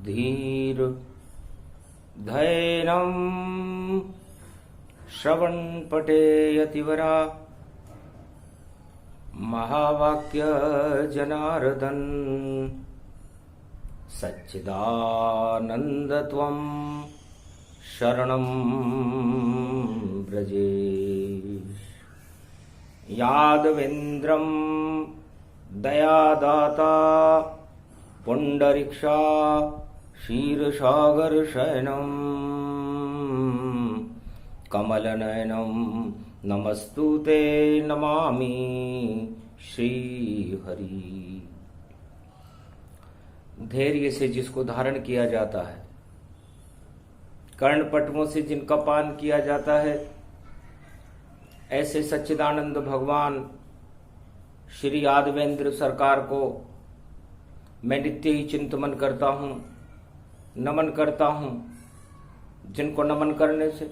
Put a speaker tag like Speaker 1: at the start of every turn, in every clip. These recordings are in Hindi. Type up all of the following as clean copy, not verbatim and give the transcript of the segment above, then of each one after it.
Speaker 1: धीर धैर्यं श्रवणपटे यतिवरा महावाक्य जनार्दन सच्चिदानन्दत्वं शरणं व्रजेश। यादवेन्द्रं दयादाता पुंडरीक्षा क्षीरसागरशयनं कमलनयनं नमस्तुते नमामि श्रीहरि। धैर्य से जिसको धारण किया जाता है, कर्णपटमों से जिनका पान किया जाता है, ऐसे सच्चिदानंद भगवान श्री यादवेंद्र सरकार को मैं नित्य ही चिंतन करता हूँ, नमन करता हूँ। जिनको नमन करने से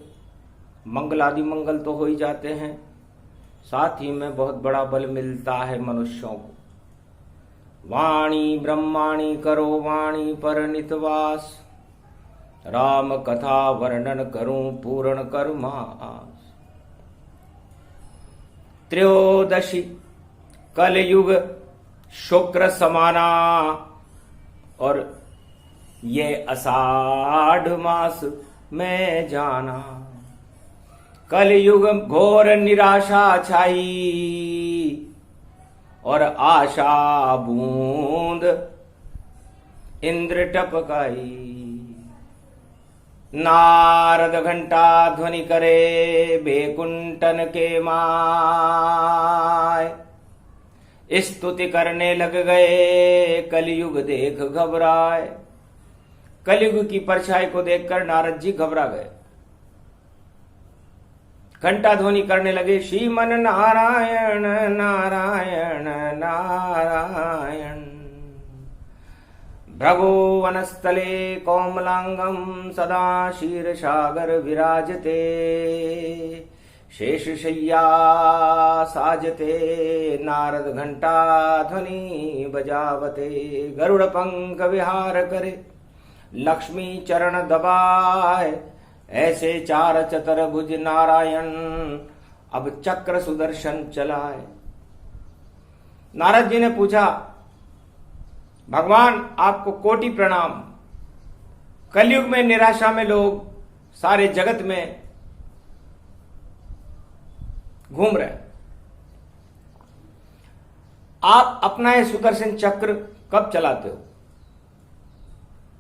Speaker 1: मंगल आदि मंगल तो हो ही जाते हैं, साथ ही में बहुत बड़ा बल मिलता है मनुष्यों को। वाणी ब्रह्माणी करो वाणी पर नितवास, राम कथा वर्णन करूं पूर्ण कर्मास। त्रयोदशी कलयुग शुक्र समाना, और ये आषाढ़ मास में जाना। कलयुग घोर निराशा छाई, और आशा बूंद इंद्र टपकाई। नारद घंटा ध्वनि करे बेकुंठन के माय, स्तुति करने लग गए कलयुग देख घबराए। कलयुग की परछाई को देखकर नारद जी घबरा गए, घंटा ध्वनि करने लगे, श्रीमन नारायण नारायण नारायण। भ्रगो वनस्थले कोमलांगम सदा क्षीरसागर विराजते, शेषशय्या साजते नारद घंटा ध्वनि बजावते। गरुड़ पंख विहार करे लक्ष्मी चरण दबाए, ऐसे चार चतुर्भुज नारायण अब चक्र सुदर्शन चलाए। नारद जी ने पूछा, भगवान आपको कोटि प्रणाम। कलयुग में निराशा में लोग सारे जगत में घूम रहे, आप अपना ये सुदर्शन चक्र कब चलाते हो?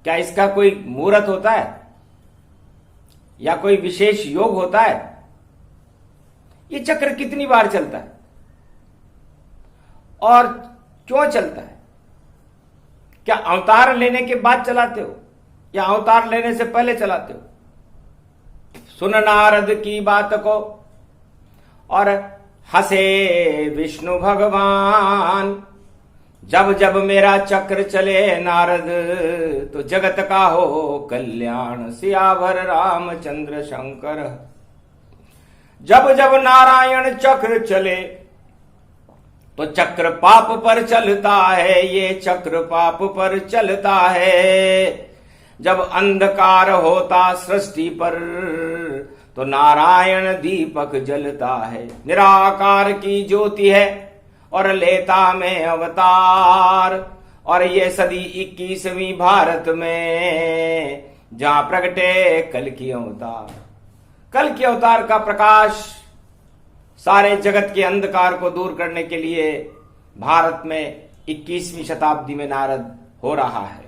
Speaker 1: क्या इसका कोई मुहूर्त होता है या कोई विशेष योग होता है? ये चक्र कितनी बार चलता है और क्यों चलता है? क्या अवतार लेने के बाद चलाते हो या अवतार लेने से पहले चलाते हो? सुन नारद की बात को और हंसे विष्णु भगवान। जब जब मेरा चक्र चले नारद, तो जगत का हो कल्याण। सियावर रामचंद्र शंकर। जब जब नारायण चक्र चले, तो चक्र पाप पर चलता है, ये चक्र पाप पर चलता है। जब अंधकार होता सृष्टि पर, तो नारायण दीपक जलता है। निराकार की ज्योति है और लेता में अवतार। और ये सदी 21वीं भारत में, जहां प्रगटे कल की अवतार। कल के अवतार का प्रकाश सारे जगत के अंधकार को दूर करने के लिए भारत में 21वीं शताब्दी में नारद हो रहा है।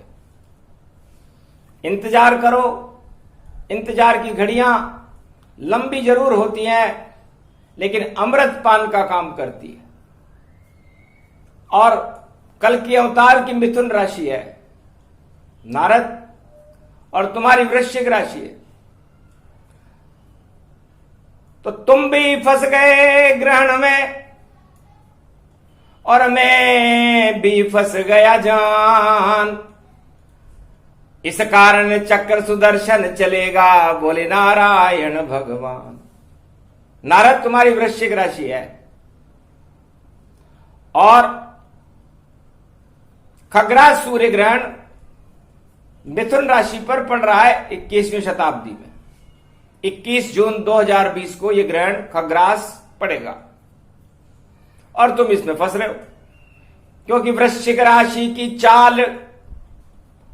Speaker 1: इंतजार करो। इंतजार की घड़ियां लंबी जरूर होती हैं, लेकिन अमृत पान का काम करती है। और कल की अवतार की मिथुन राशि है नारद, और तुम्हारी वृश्चिक राशि है। तो तुम भी फंस गए ग्रहण में, और मैं भी फंस गया जान। इस कारण चक्र सुदर्शन चलेगा, बोले नारायण भगवान। नारद तुम्हारी वृश्चिक राशि है, और खग्रास सूर्य ग्रहण मिथुन राशि पर पड़ रहा है 21वीं शताब्दी में। 21 जून 2020 को यह ग्रहण खग्रास पड़ेगा और तुम इसमें फंस रहे हो, क्योंकि वृश्चिक राशि की चाल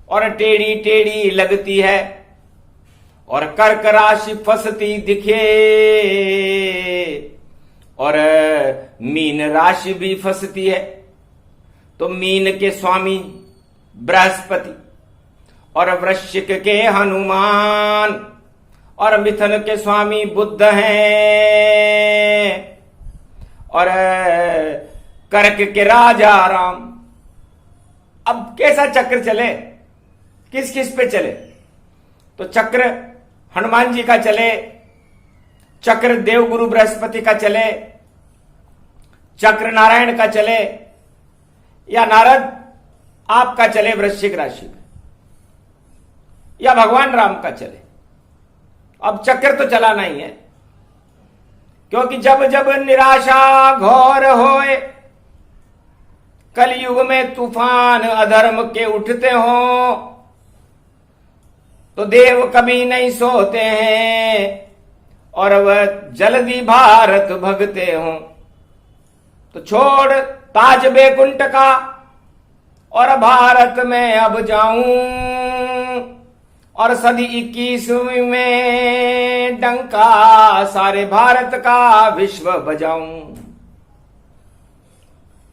Speaker 1: और टेढ़ी टेढ़ी लगती है और कर्क राशि फंसती दिखे और मीन राशि भी फंसती है। तो मीन के स्वामी बृहस्पति और वृश्चिक के हनुमान और मिथुन के स्वामी बुध हैं और कर्क के राजा राम। अब कैसा चक्र चले, किस किस पे चले? तो चक्र हनुमान जी का चले, चक्र देवगुरु बृहस्पति का चले, चक्र नारायण का चले, या नारद आपका चले वृश्चिक राशि में, या भगवान राम का चले। अब चक्र तो चलाना ही है, क्योंकि जब जब निराशा घोर होए, कलयुग में तूफान अधर्म के उठते हों, तो देव कभी नहीं सोते हैं और वह जल्दी भारत भगते हों। तो छोड़ ताज बैकुंठ का और भारत में अब जाऊं और सदी 21वीं में डंका सारे भारत का विश्व बजाऊं।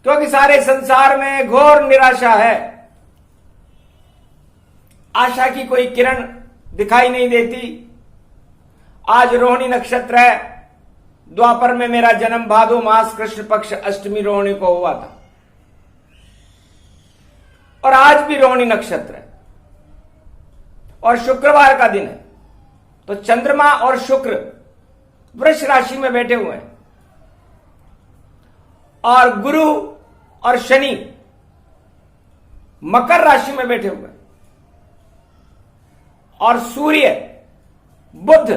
Speaker 1: क्योंकि सारे संसार में घोर निराशा है, आशा की कोई किरण दिखाई नहीं देती। आज रोहिणी नक्षत्र है, द्वापर में मेरा जन्म भादो मास कृष्ण पक्ष अष्टमी रोहिणी को हुआ था और आज भी रोहिणी नक्षत्र है और शुक्रवार का दिन है। तो चंद्रमा और शुक्र वृष राशि में बैठे हुए हैं और गुरु और शनि मकर राशि में बैठे हुए हैं और सूर्य, बुध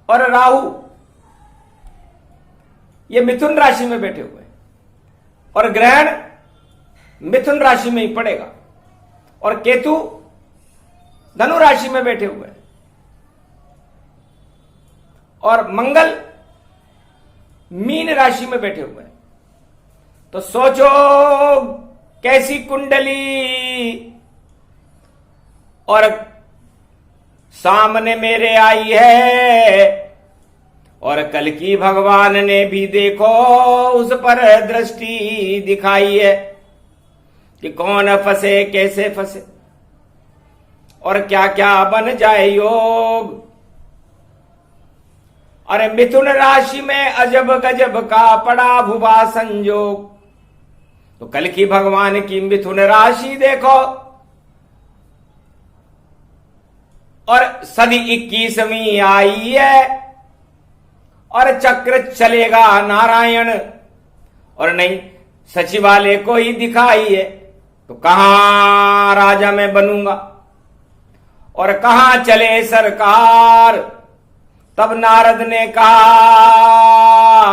Speaker 1: और राहु ये मिथुन राशि में बैठे हुए हैं और ग्रहण मिथुन राशि में ही पड़ेगा और केतु धनु राशि में बैठे हुए हैं और मंगल मीन राशि में बैठे हुए हैं। तो सोचो कैसी कुंडली और सामने मेरे आई है और कल की भगवान ने भी देखो उस पर दृष्टि दिखाई है कि कौन फंसे कैसे फंसे और क्या क्या बन जाए योग। अरे मिथुन राशि में अजब गजब का पड़ा भुवा संयोग। तो कल की भगवान की मिथुन राशि देखो और सदी 21वीं आई है और चक्र चलेगा नारायण और नहीं सचिवालय को ही दिखाई है। तो कहां राजा मैं बनूंगा और कहां चले सरकार। तब नारद ने कहा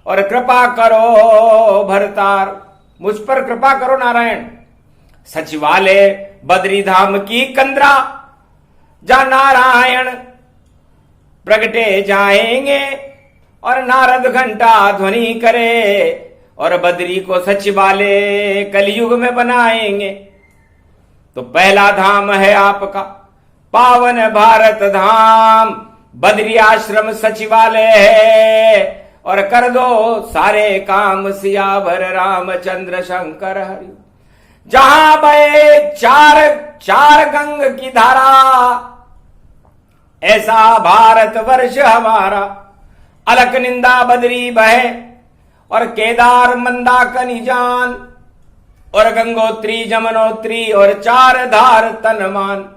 Speaker 1: और कृपा करो भरतार, मुझ पर कृपा करो नारायण। सचिवालय बद्री धाम की कंदरा जहां नारायण प्रगटे जाएंगे और नारद घंटा ध्वनि करे और बद्री को सचिवालय कलयुग में बनाएंगे। तो पहला धाम है आपका पावन भारत धाम, बद्री आश्रम सचिवालय है और कर दो सारे काम सियावर रामचंद्र शंकर हरि। जहां बहे चार गंग की धारा, ऐसा भारत वर्ष हमारा। अलक निंदा बद्री बहे और केदार मंदाकिनी जान और गंगोत्री जमुनोत्री और चार धार तनमान।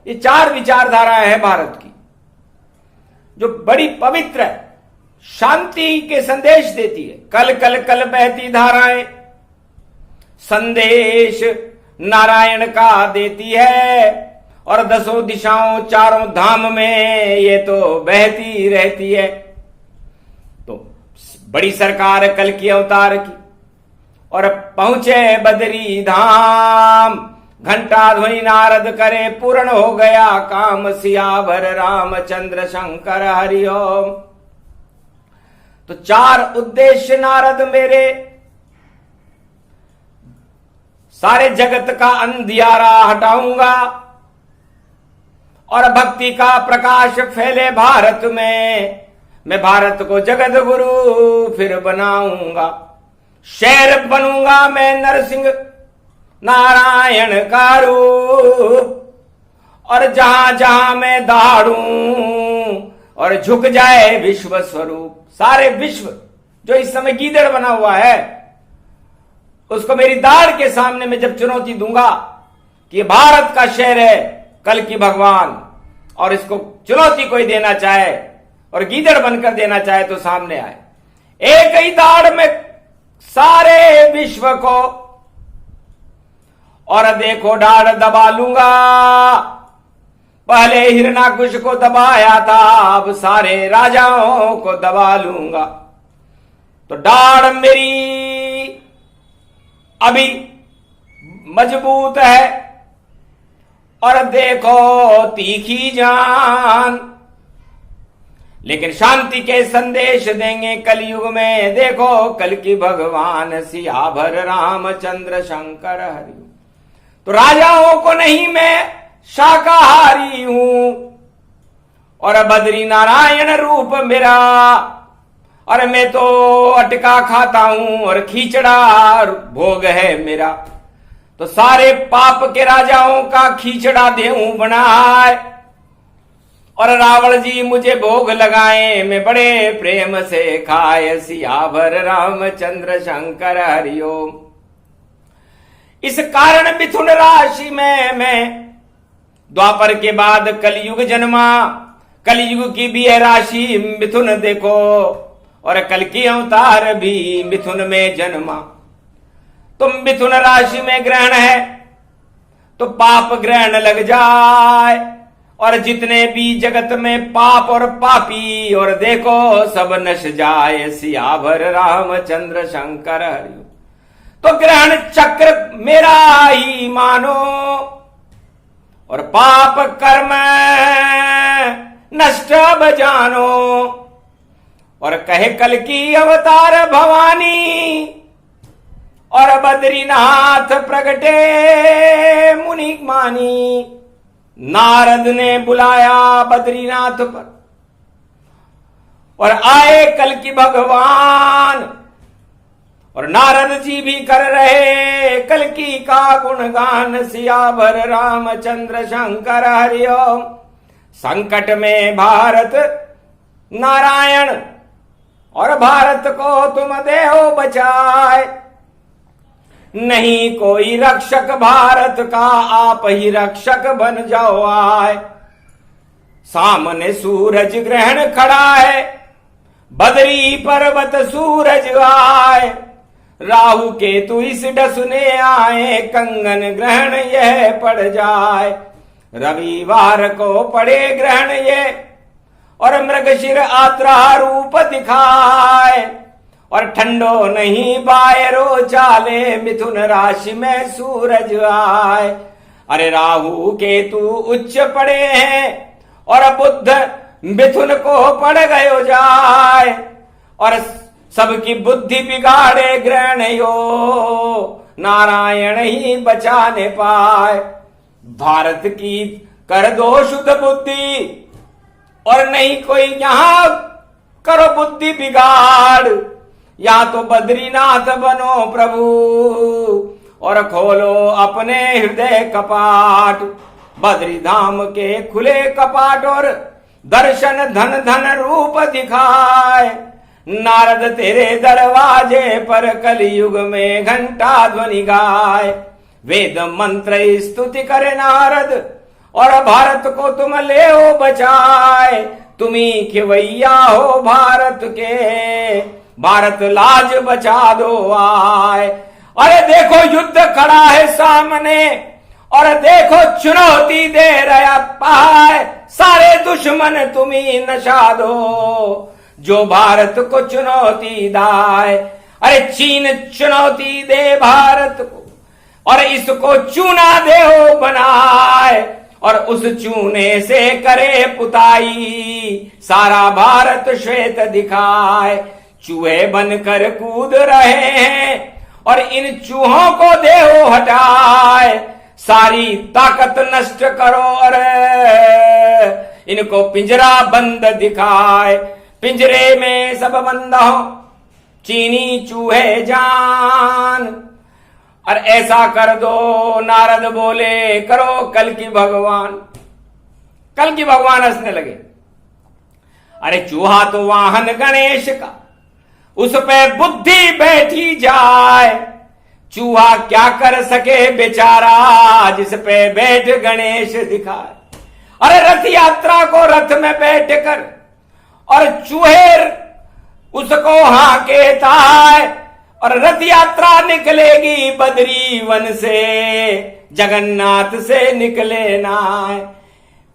Speaker 1: ये चार विचारधाराएं है भारत की जो बड़ी पवित्र है, शांति के संदेश देती है। कल कल कल बहती धाराएं संदेश नारायण का देती है और दसों दिशाओं चारों धाम में ये तो बहती रहती है। तो बड़ी सरकार कल की अवतार की और पहुंचे बद्री धाम घंटा ध्वनि नारद करे, पूर्ण हो गया काम, सियावर रामचंद्र शंकर हरिओम। तो 4 उद्देश्य नारद मेरे, सारे जगत का अंधियारा हटाऊंगा और भक्ति का प्रकाश फैले भारत में। मैं भारत को जगत गुरु फिर बनाऊंगा, शेर बनूंगा मैं नरसिंह नारायण का रूप, और जहां जहां मैं दहाड़ूं और झुक जाए विश्व स्वरूप। सारे विश्व जो इस समय गीदड़ बना हुआ है, उसको मेरी दाढ़ के सामने मैं जब चुनौती दूंगा कि भारत का शेर है कल की भगवान, और इसको चुनौती कोई देना चाहे और गीदड़ बनकर देना चाहे तो सामने आए। एक ही दाढ़ में सारे विश्व को, और देखो दाढ़ दबा लूंगा। पहले हिरणाकुश को दबाया था, अब सारे राजाओं को दबा लूंगा। तो दाढ़ मेरी अभी मजबूत है, और देखो तीखी जान, लेकिन शांति के संदेश देंगे कलयुग में। देखो कल की भगवान सियावर रामचंद्र शंकर हरि। तो राजाओं को नहीं, मैं शाकाहारी हूं, और बद्री नारायण रूप मेरा, और मैं तो अटका खाता हूं और खींचड़ा भोग है मेरा। तो सारे पाप के राजाओं का खींचड़ा देऊं बनाए, और रावण जी मुझे भोग लगाए, मैं बड़े प्रेम से खाए। सियावर रामचंद्र शंकर हरिओम। इस कारण मिथुन राशि में मैं द्वापर के बाद कलयुग जन्मा। कलयुग की भी है राशि मिथुन देखो, और कल की अवतार भी मिथुन में जन्मा। तो मिथुन राशि में ग्रहण है तो पाप ग्रहण लग जाए, और जितने भी जगत में पाप और पापी, और देखो सब नश जाए। सियावर रामचंद्र शंकर हरि। तो ग्रहण चक्र मेरा ही मानो, और पाप कर्म नष्ट अब जानो। और कहे कल की अवतार भवानी, और बद्रीनाथ प्रगटे मुनि मानी। नारद ने बुलाया बद्रीनाथ पर, और आए कल की भगवान, और नारद जी भी कर रहे कल की का गुणगान। सियावर रामचंद्र शंकर हरिओम। संकट में भारत नारायण, और भारत को तुम देहो बचाए। नहीं कोई रक्षक भारत का, आप ही रक्षक बन जाओ आए। सामने सूरज ग्रहण खड़ा है, बदरी पर्वत सूरज आए। राहु केतु इस डसने आए, कंगन ग्रहण यह पड़ जाए। रविवार को पड़े ग्रहण ये, और मृगशिर आत्रा रूप दिखाए। और ठंडो नहीं बायरो चाले, मिथुन राशि में सूरज आए। अरे राहु केतु उच्च पड़े हैं, और बुध मिथुन को पड़ गयो जाए। और सबकी बुद्धि बिगाड़े ग्रहण यो, नारायण ही बचाने पाए। भारत की कर दो शुद्ध बुद्धि, और नहीं कोई यहां करो बुद्धि बिगाड़। या तो बद्रीनाथ बनो प्रभु, और खोलो अपने हृदय कपाट। बद्री धाम के खुले कपाट, और दर्शन धन धन रूप दिखाए। नारद तेरे दरवाजे पर कलयुग में घंटा ध्वनि गाए। वेद मंत्र स्तुति करे नारद, और भारत को तुम ले हो बचाए। तुम्ही खिवैया हो भारत के, भारत लाज बचा दो आए। अरे देखो युद्ध खड़ा है सामने, और देखो चुनौती दे रहा पाए। सारे दुश्मन तुम्ही नशा दो, जो भारत को चुनौती दाए। अरे चीन चुनौती दे भारत को, और इसको चूना देहो बनाए, और उस चूने से करे पुताई, सारा भारत श्वेत दिखाए। चूहे बनकर कूद रहे हैं और इन चूहों को देहो हटाए, सारी ताकत नष्ट करो और इनको पिंजरा बंद दिखाए। पिंजरे में सब बंद हो चीनी चूहे जान, और ऐसा कर दो नारद बोले करो कल की भगवान। कल की भगवान हंसने लगे, अरे चूहा तो वाहन गणेश का, उस पे बुद्धि बैठी जाए। चूहा क्या कर सके बेचारा, जिस पे बैठ गणेश दिखाए। अरे रथ यात्रा को रथ में बैठ कर और चूहे उसको हाकेता है, और रथ यात्रा निकलेगी बद्री वन से, जगन्नाथ से निकले ना।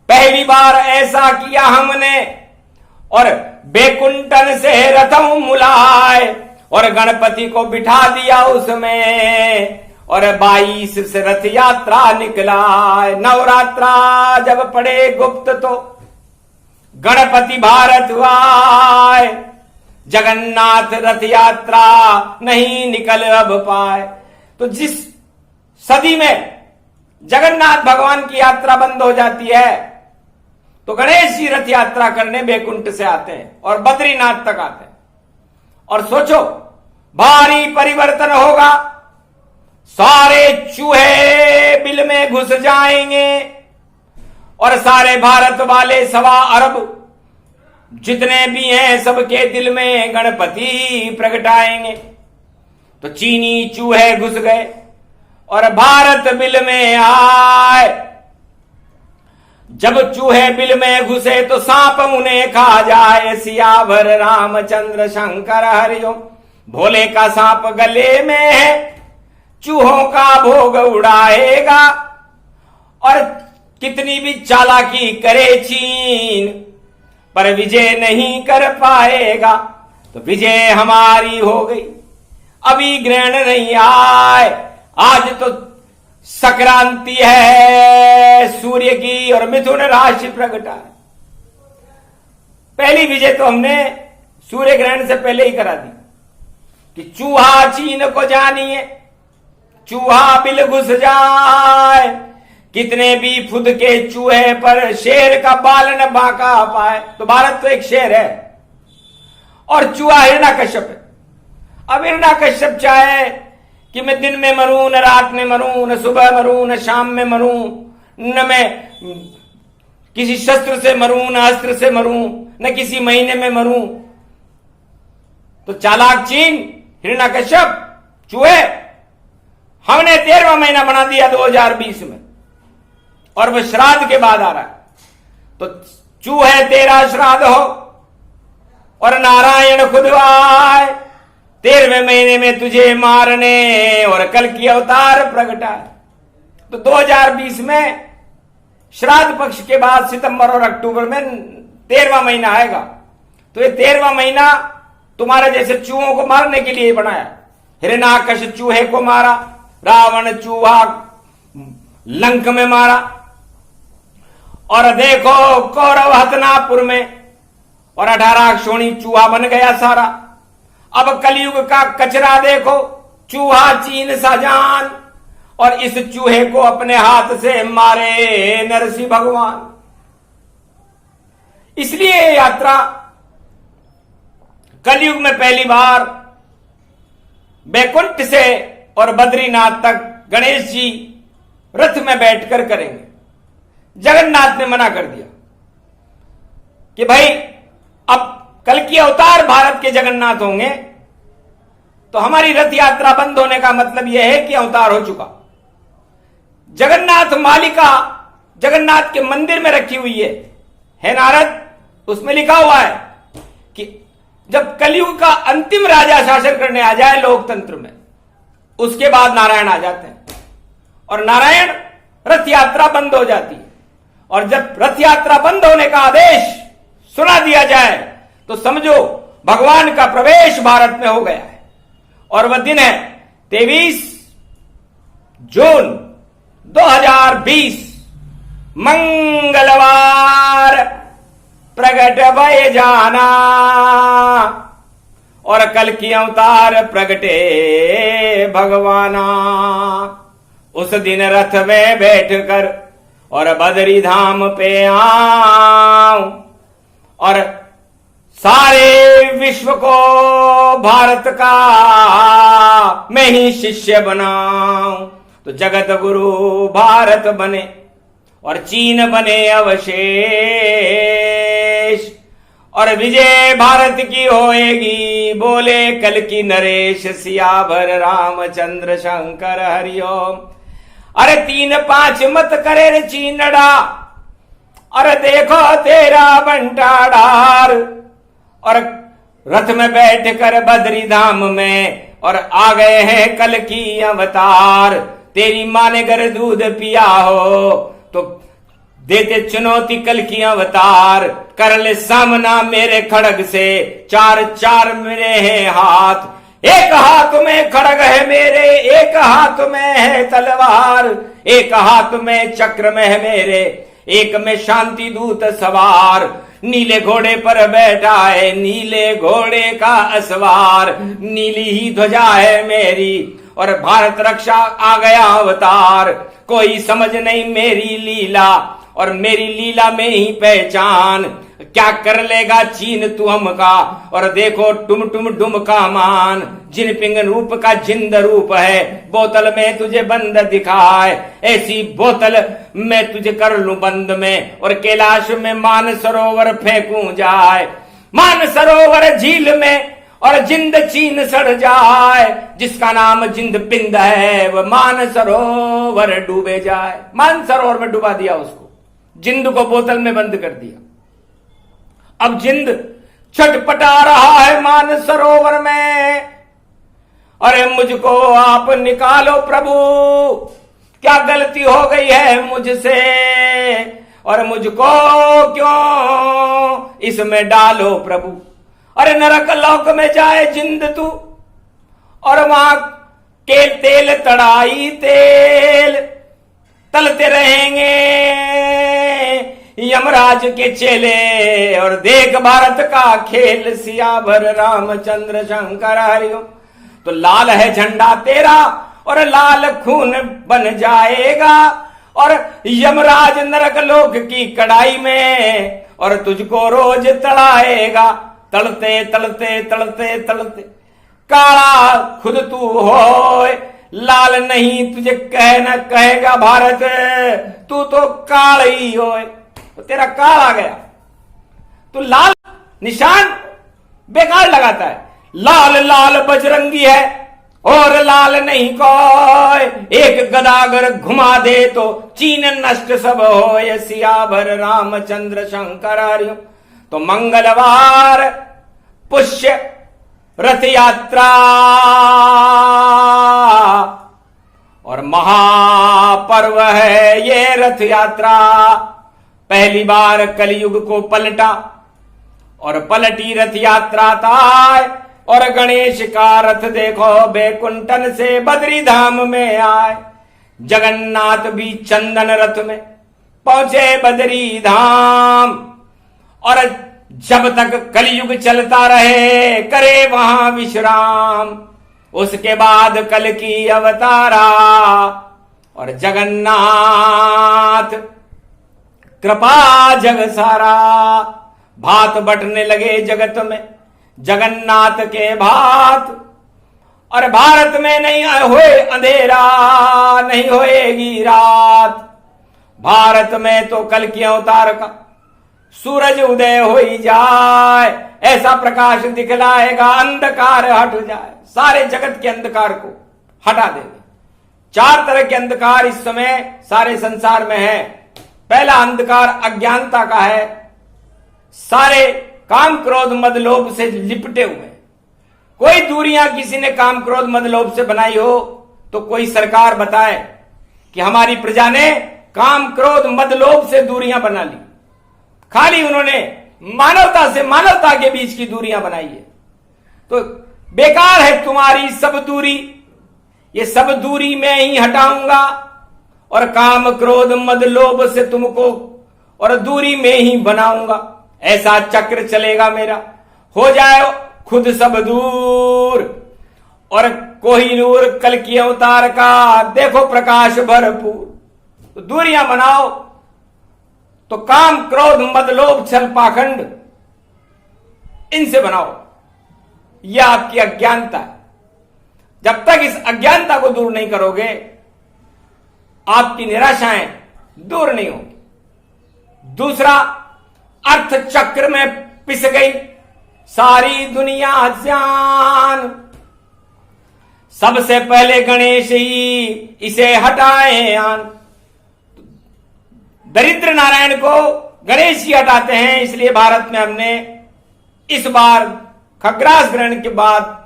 Speaker 1: पहली बार ऐसा किया हमने, और बैकुंठन से रथों मुलाए, और गणपति को बिठा दिया उसमें, और 22 से रथ यात्रा निकला। नवरात्रा जब पड़े गुप्त तो गणपति भारत आए, जगन्नाथ रथ यात्रा नहीं निकल अब पाए। तो जिस सदी में जगन्नाथ भगवान की यात्रा बंद हो जाती है, तो गणेश जी रथ यात्रा करने बैकुंठ से आते हैं और बद्रीनाथ तक आते हैं। और सोचो भारी परिवर्तन होगा, सारे चूहे बिल में घुस जाएंगे, और सारे भारत वाले 1.25 अरब जितने भी हैं सबके दिल में गणपति प्रगटाएंगे। तो चीनी चूहे घुस गए और भारत बिल में आए। जब चूहे बिल में घुसे तो सांप उन्हें खा जाए, सियावर रामचंद्र शंकर हरिओम। भोले का सांप गले में है, चूहों का भोग उड़ाएगा, और कितनी भी चालाकी करे चीन पर विजय नहीं कर पाएगा। तो विजय हमारी हो गई, अभी ग्रहण नहीं आए। आज तो संक्रांति है सूर्य की, और मिथुन राशि प्रकटा है। पहली विजय तो हमने सूर्य ग्रहण से पहले ही करा दी कि चूहा चीन को जानिए, चूहा बिल घुस जाए। कितने भी फुद के चूहे पर शेर का बाल न बांका पाए। तो भारत तो एक शेर है और चूहा हिरण्यकश्यप है। अब हिरण्यकश्यप चाहे कि मैं दिन में मरूं न रात में मरूं, न सुबह मरूं न शाम में मरूं, न मैं किसी शस्त्र से मरूं न अस्त्र से मरूं, न किसी महीने में मरूं। तो चालाक चीन हिरण्यकश्यप चूहे हमने 13वां महीना बना दिया 2020 में, और वह श्राद्ध के बाद आ रहा है। तो चूहे 13 श्राद्ध हो और नारायण खुद आए 13वें महीने में तुझे मारने, और कल की अवतार प्रगटा है। तो 2020 में श्राद्ध पक्ष के बाद सितंबर और अक्टूबर में 13वां महीना आएगा। तो ये 13वां महीना तुम्हारे जैसे चूहों को मारने के लिए बनाया। हिरण्याकश चूहे को मारा, रावण चूहा लंक में मारा, और देखो कौरव हतनापुर में, और 18 क्षोणी चूहा बन गया सारा। अब कलयुग का कचरा देखो, चूहा चीन सा जान, और इस चूहे को अपने हाथ से मारे नरसिंह भगवान। इसलिए यात्रा कलयुग में पहली बार बैकुंठ से और बद्रीनाथ तक गणेश जी रथ में बैठकर करेंगे। जगन्नाथ ने मना कर दिया कि भाई अब कल की अवतार भारत के जगन्नाथ होंगे, तो हमारी रथ यात्रा बंद होने का मतलब यह है कि अवतार हो चुका। जगन्नाथ मालिका जगन्नाथ के मंदिर में रखी हुई है नारद, उसमें लिखा हुआ है कि जब कलयुग का अंतिम राजा शासन करने आ जाए लोकतंत्र में, उसके बाद नारायण आ जाते हैं, और नारायण रथ यात्रा बंद हो जाती है। और जब रथ यात्रा बंद होने का आदेश सुना दिया जाए तो समझो भगवान का प्रवेश भारत में हो गया है। और वह दिन है 23 जून 2020 मंगलवार प्रगट भय जाना, और कल की अवतार प्रगटे भगवाना। उस दिन रथ में बैठकर और बदरी धाम पे आऊं, और सारे विश्व को भारत का मैं ही शिष्य बनाऊं। तो जगत गुरु भारत बने और चीन बने अवशेष, और विजय भारत की होएगी, बोले कल की नरेश। सियावर रामचंद्र शंकर हरिओम। अरे 3-5 मत करे रे चीनड़ा, अरे देखो तेरा बंटा डार। और रथ में बैठ कर बद्री धाम में और आ गए हैं कल की अवतार। तेरी माँ ने घर दूध पिया हो तो देते चुनौती कल की अवतार। कर ले सामना मेरे खड़ग से, 4 मेरे हैं हाथ। एक हाथ में खड़ग है मेरे, एक हाथ में है तलवार, एक हाथ में चक्र में है मेरे, एक में शांति दूत सवार। नीले घोड़े पर बैठा है, नीले घोड़े का असवार, नीली ही ध्वजा है मेरी, और भारत रक्षा आ गया अवतार। कोई समझ नहीं मेरी लीला, और मेरी लीला में ही पहचान। क्या कर लेगा चीन तू हमका, और देखो टुम टुम डुम का मान। जिनपिंग रूप का जिंद रूप है, बोतल में तुझे बंद दिखाए, ऐसी बोतल मैं तुझे कर लूं बंद में, और कैलाश में मान सरोवर फेंकूं जाए। मान सरोवर झील में और जिंद चीन सड़ जाए, जिसका नाम जिंद पिंद है वह मान सरोवर डूबे जाए। मान सरोवर में डुबा दिया उसको, जिंद को बोतल में बंद कर दिया। अब जिंद छटपटा रहा है मान सरोवर में, अरे मुझको आप निकालो प्रभु, क्या गलती हो गई है मुझसे, और मुझको क्यों इसमें डालो प्रभु। अरे नरक लोक में जाए जिंद तू, और वहां के तेल तड़ाई तेल तलते रहेंगे यमराज के चेले, और देख भारत का खेल। सियावर रामचंद्र शंकर हरिओम। तो लाल है झंडा तेरा और लाल खून बन जाएगा, और यमराज नरक लोक की कड़ाई में और तुझको रोज तड़ाएगा। तड़ते तड़ते तड़ते तड़ते काला खुद तू होए, लाल नहीं तुझे कहना कहेगा भारत, तू तो काल ही होए। तो तेरा काल आ गया, तो लाल निशान बेकार लगाता है। लाल लाल बजरंगी है और लाल नहीं कोई, एक गदागर घुमा दे तो चीन नष्ट सब होए। सियावर रामचंद्र शंकर हरिओम। तो मंगलवार पुष्य रथ यात्रा और महापर्व है ये रथ यात्रा। पहली बार कलयुग को पलटा और पलटी रथ यात्रा ताय, और गणेश का रथ देखो बैकुंठन से बद्री धाम में आए। जगन्नाथ भी चंदन रथ में पहुंचे बद्री धाम, और जब तक कलयुग चलता रहे करे वहां विश्राम। उसके बाद कल की अवतारा और जगन्नाथ कृपा जग सारा। भात बटने लगे जगत में जगन्नाथ के भात, और भारत में नहीं होए अंधेरा नहीं होएगी रात। भारत में तो कल की अवतार का सूरज उदय हो ही जाए, ऐसा प्रकाश दिखलाएगा अंधकार हट जाए। सारे जगत के अंधकार को हटा देगा। 4 तरह के अंधकार इस समय सारे संसार में है। पहला अंधकार अज्ञानता का है, सारे काम क्रोध मद लोभ से लिपटे हुए। कोई दूरियां किसी ने काम क्रोध मद लोभ से बनाई हो तो कोई सरकार बताए कि हमारी प्रजा ने काम क्रोध मद लोभ से दूरियां बना ली। खाली उन्होंने मानवता से मानवता के बीच की दूरियां बनाई है। तो बेकार है तुम्हारी सब दूरी, ये सब दूरी में ही हटाऊंगा और काम क्रोध मद लोभ से तुमको और दूरी में ही बनाऊंगा। ऐसा चक्र चलेगा मेरा, हो जाए खुद सब दूर। और कोहिनूर कल की अवतार का देखो प्रकाश भरपूर। तो दूरियां बनाओ, तो काम क्रोध मद लोभ छल पाखंड इनसे बनाओ। यह आपकी अज्ञानता है। जब तक इस अज्ञानता को दूर नहीं करोगे, आपकी निराशाएं दूर नहीं होंगी। दूसरा, अर्थ चक्र में पिस गई सारी दुनिया जान। सबसे पहले गणेश ही इसे हटाए आन। दरिद्र नारायण को गणेश ही हटाते हैं। इसलिए भारत में हमने इस बार खग्रास ग्रहण के बाद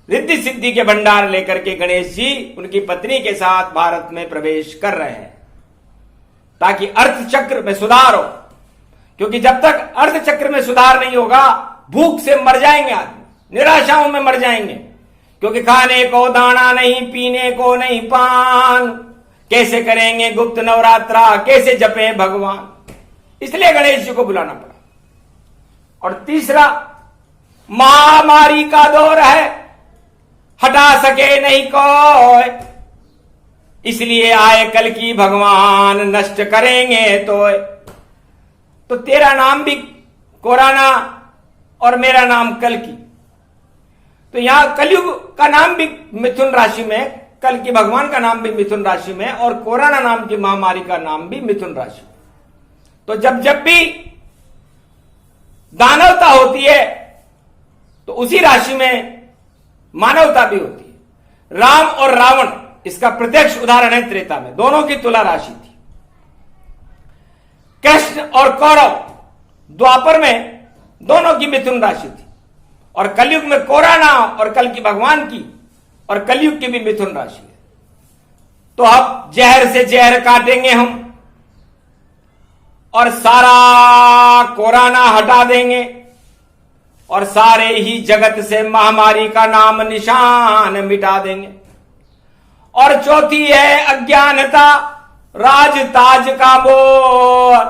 Speaker 1: रिद्धि सिद्धि के भंडार लेकर के गणेश जी उनकी पत्नी के साथ भारत में प्रवेश कर रहे हैं, ताकि अर्थ चक्र में सुधार हो। क्योंकि जब तक अर्थ चक्र में सुधार नहीं होगा, भूख से मर जाएंगे आदमी, निराशाओं में मर जाएंगे। क्योंकि खाने को दाना नहीं, पीने को नहीं पान, कैसे करेंगे गुप्त नवरात्रा, कैसे जपे भगवान। इसलिए गणेश जी को बुलाना पड़ा। और तीसरा, महामारी का दौर है, हटा सके नहीं कोई, इसलिए आए कल की भगवान, नष्ट करेंगे तो तेरा नाम भी कोरोना और मेरा नाम कल की। तो यहां कलयुग का नाम भी मिथुन राशि में, कल की भगवान का नाम भी मिथुन राशि में, और कोरोना नाम की महामारी का नाम भी मिथुन राशि। तो जब जब भी दानवता होती है तो उसी राशि में मानवता भी होती है। राम और रावण इसका प्रत्यक्ष उदाहरण है। त्रेता में दोनों की तुला राशि थी। कृष्ण और कौरव द्वापर में दोनों की मिथुन राशि थी। और कलयुग में कोरोना और कल की भगवान की और कलयुग की भी मिथुन राशि है। तो अब जहर से जहर काटेंगे हम और सारा कोरोना हटा देंगे और सारे ही जगत से महामारी का नाम निशान मिटा देंगे। और चौथी है अज्ञानता, राज ताज का मोह,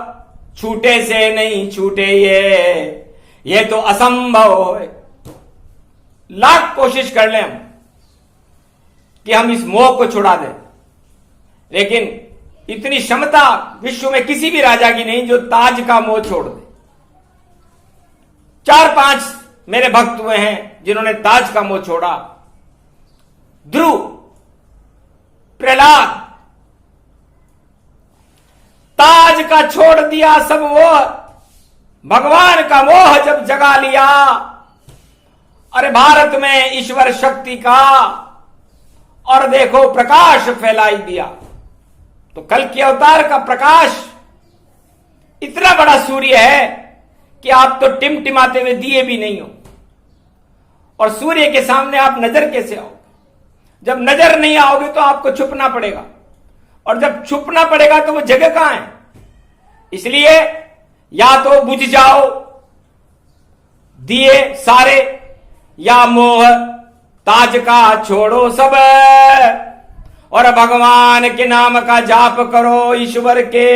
Speaker 1: छूटे से नहीं छूटे ये तो असंभव है। लाख कोशिश कर लें हम कि हम इस मोह को छुड़ा दें, लेकिन इतनी क्षमता विश्व में किसी भी राजा की नहीं जो ताज का मोह छोड़ दे। 4-5 मेरे भक्त हुए हैं जिन्होंने ताज का मोह छोड़ा। ध्रुव, प्रहलाद, ताज का छोड़ दिया सब वो, भगवान का मोह जब जगा लिया। अरे भारत में ईश्वर शक्ति का और देखो प्रकाश फैलाई दिया। तो कल के अवतार का प्रकाश इतना बड़ा सूर्य है कि आप तो टिमटिमाते हुए दिए भी नहीं हो। और सूर्य के सामने आप नजर कैसे आओगे? जब नजर नहीं आओगे तो आपको छुपना पड़ेगा, और जब छुपना पड़ेगा तो वो जगह कहां है? इसलिए या तो बुझ जाओ दिए सारे, या मोह ताज का छोड़ो सब और भगवान के नाम का जाप करो। ईश्वर के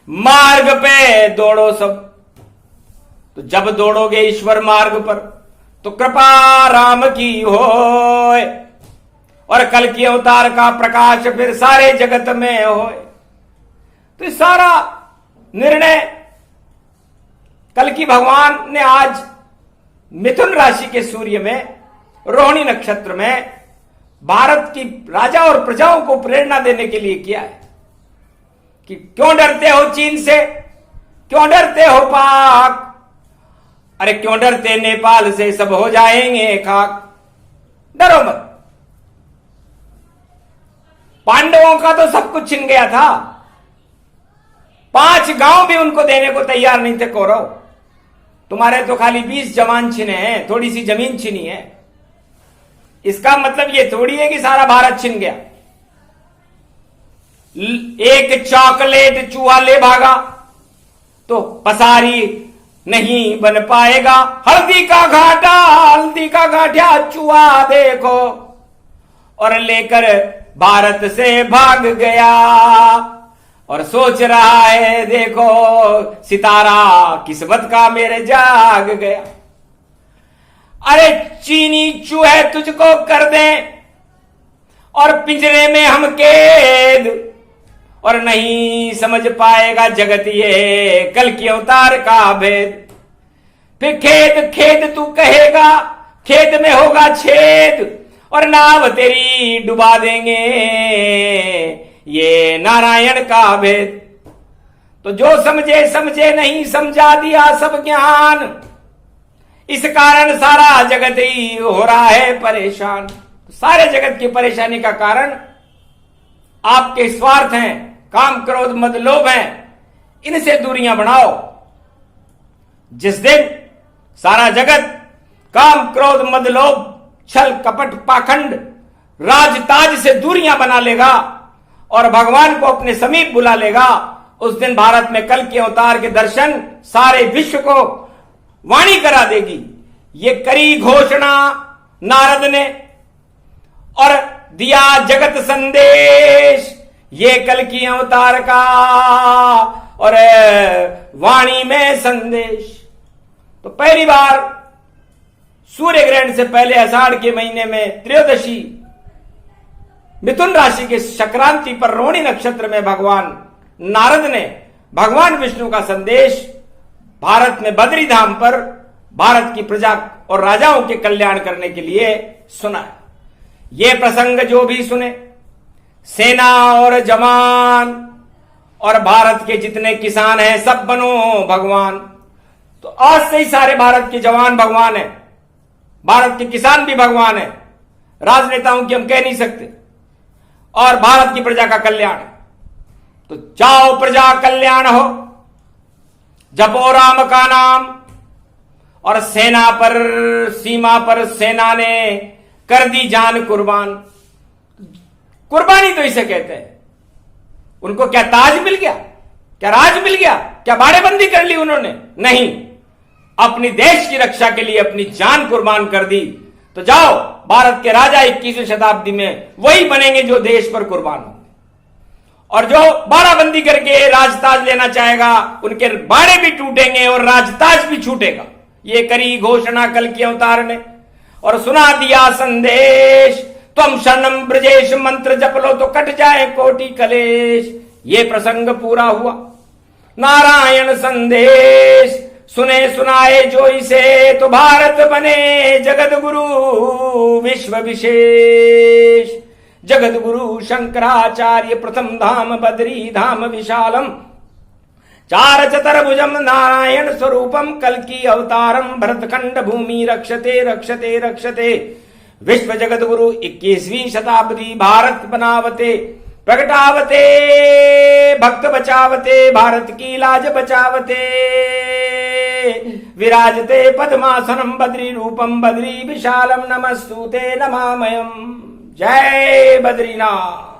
Speaker 1: मार्ग पे दौड़ो सब। तो जब दौड़ोगे ईश्वर मार्ग पर तो कृपा राम की होए और कल की अवतार का प्रकाश फिर सारे जगत में होए। तो सारा निर्णय कल की भगवान ने आज मिथुन राशि के सूर्य में रोहिणी नक्षत्र में भारत की राजा और प्रजाओं को प्रेरणा देने के लिए किया है कि क्यों डरते हो चीन से, क्यों डरते हो पाक, अरे क्यों डरते नेपाल से, सब हो जाएंगे खाक। डरो मत। पांडवों का तो सब कुछ छिन गया था, 5 गांव भी उनको देने को तैयार नहीं थे कौरव। तुम्हारे तो खाली 20 जवान छिने हैं, थोड़ी सी जमीन छिनी है। इसका मतलब ये थोड़ी है कि सारा भारत छिन गया। एक चॉकलेट चूहा ले भागा तो पसारी नहीं बन पाएगा। हल्दी का घाटा, हल्दी का गाठिया चूहा देखो और लेकर भारत से भाग गया। और सोच रहा है देखो सितारा किस्मत का मेरे जाग गया। अरे चीनी चूहे तुझको कर दें और पिंजरे में हम कैद, और नहीं समझ पाएगा जगत ये कल की अवतार का भेद। फिर खेद खेद तू कहेगा, खेद में होगा छेद, और नाव तेरी डुबा देंगे ये नारायण का भेद। तो जो समझे समझे, नहीं समझा दिया सब ज्ञान, इस कारण सारा जगत ही हो रहा है परेशान। सारे जगत की परेशानी का कारण आपके स्वार्थ हैं, काम क्रोध मद लोभ हैं, इनसे दूरियां बनाओ। जिस दिन सारा जगत काम क्रोध मद लोभ छल कपट पाखंड राज ताज से दूरियां बना लेगा और भगवान को अपने समीप बुला लेगा, उस दिन भारत में कल के अवतार के दर्शन सारे विश्व को वाणी करा देगी। ये करी घोषणा नारद ने और दिया जगत संदेश, ये कल की अवतार का और वाणी में संदेश। तो पहली बार सूर्य ग्रहण से पहले आषाढ़ के महीने में त्रयोदशी मिथुन राशि के संक्रांति पर रोहिणी नक्षत्र में भगवान नारद ने भगवान विष्णु का संदेश भारत में बद्री धाम पर भारत की प्रजा और राजाओं के कल्याण करने के लिए सुनाया। ये प्रसंग जो भी सुने, सेना और जवान और भारत के जितने किसान हैं सब बनो भगवान। तो आज से ही सारे भारत के जवान भगवान हैं, भारत के किसान भी भगवान हैं, राजनेताओं की हम कह नहीं सकते, और भारत की प्रजा का कल्याण। तो जाओ प्रजा कल्याण हो, जपो राम का नाम। और सेना पर सीमा पर सेना ने कर दी जान कुर्बान। कुर्बानी तो इसे कहते हैं। उनको क्या ताज मिल गया, क्या राज मिल गया, क्या बाड़ेबंदी कर ली उन्होंने? नहीं, अपनी देश की रक्षा के लिए अपनी जान कुर्बान कर दी। तो जाओ भारत के राजा 21वीं शताब्दी में वही बनेंगे जो देश पर कुर्बान होंगे, और जो बाड़ाबंदी करके राजताज लेना चाहेगा उनके बाड़े भी टूटेंगे और राजताज भी छूटेगा। ये करी घोषणा कल की अवतार ने और सुना दिया संदेश, तुम शरणम ब्रजेश मंत्र जप लो तो कट जाए कोटि कलेश। ये प्रसंग पूरा हुआ। नारायण संदेश सुने सुनाए जो इसे, तो भारत बने जगत गुरु विश्व विशेष। जगत गुरु शंकराचार्य प्रथम धाम बद्री धाम विशालम, चार चतुर्भुजम नारायण स्वरूपम कल्कि अवतारम, भरतखंड भूमि रक्षते रक्षते रक्षते। विश्व जगत गुरु 21वीं शताब्दी भारत बनावते, प्रगटावते भक्त बचावते, भारत की लाज बचावते। विराजते पद्मासनम बद्री रूपम बद्री विशालम, नमस्तुते नमामयम। जय बद्रीनाथ।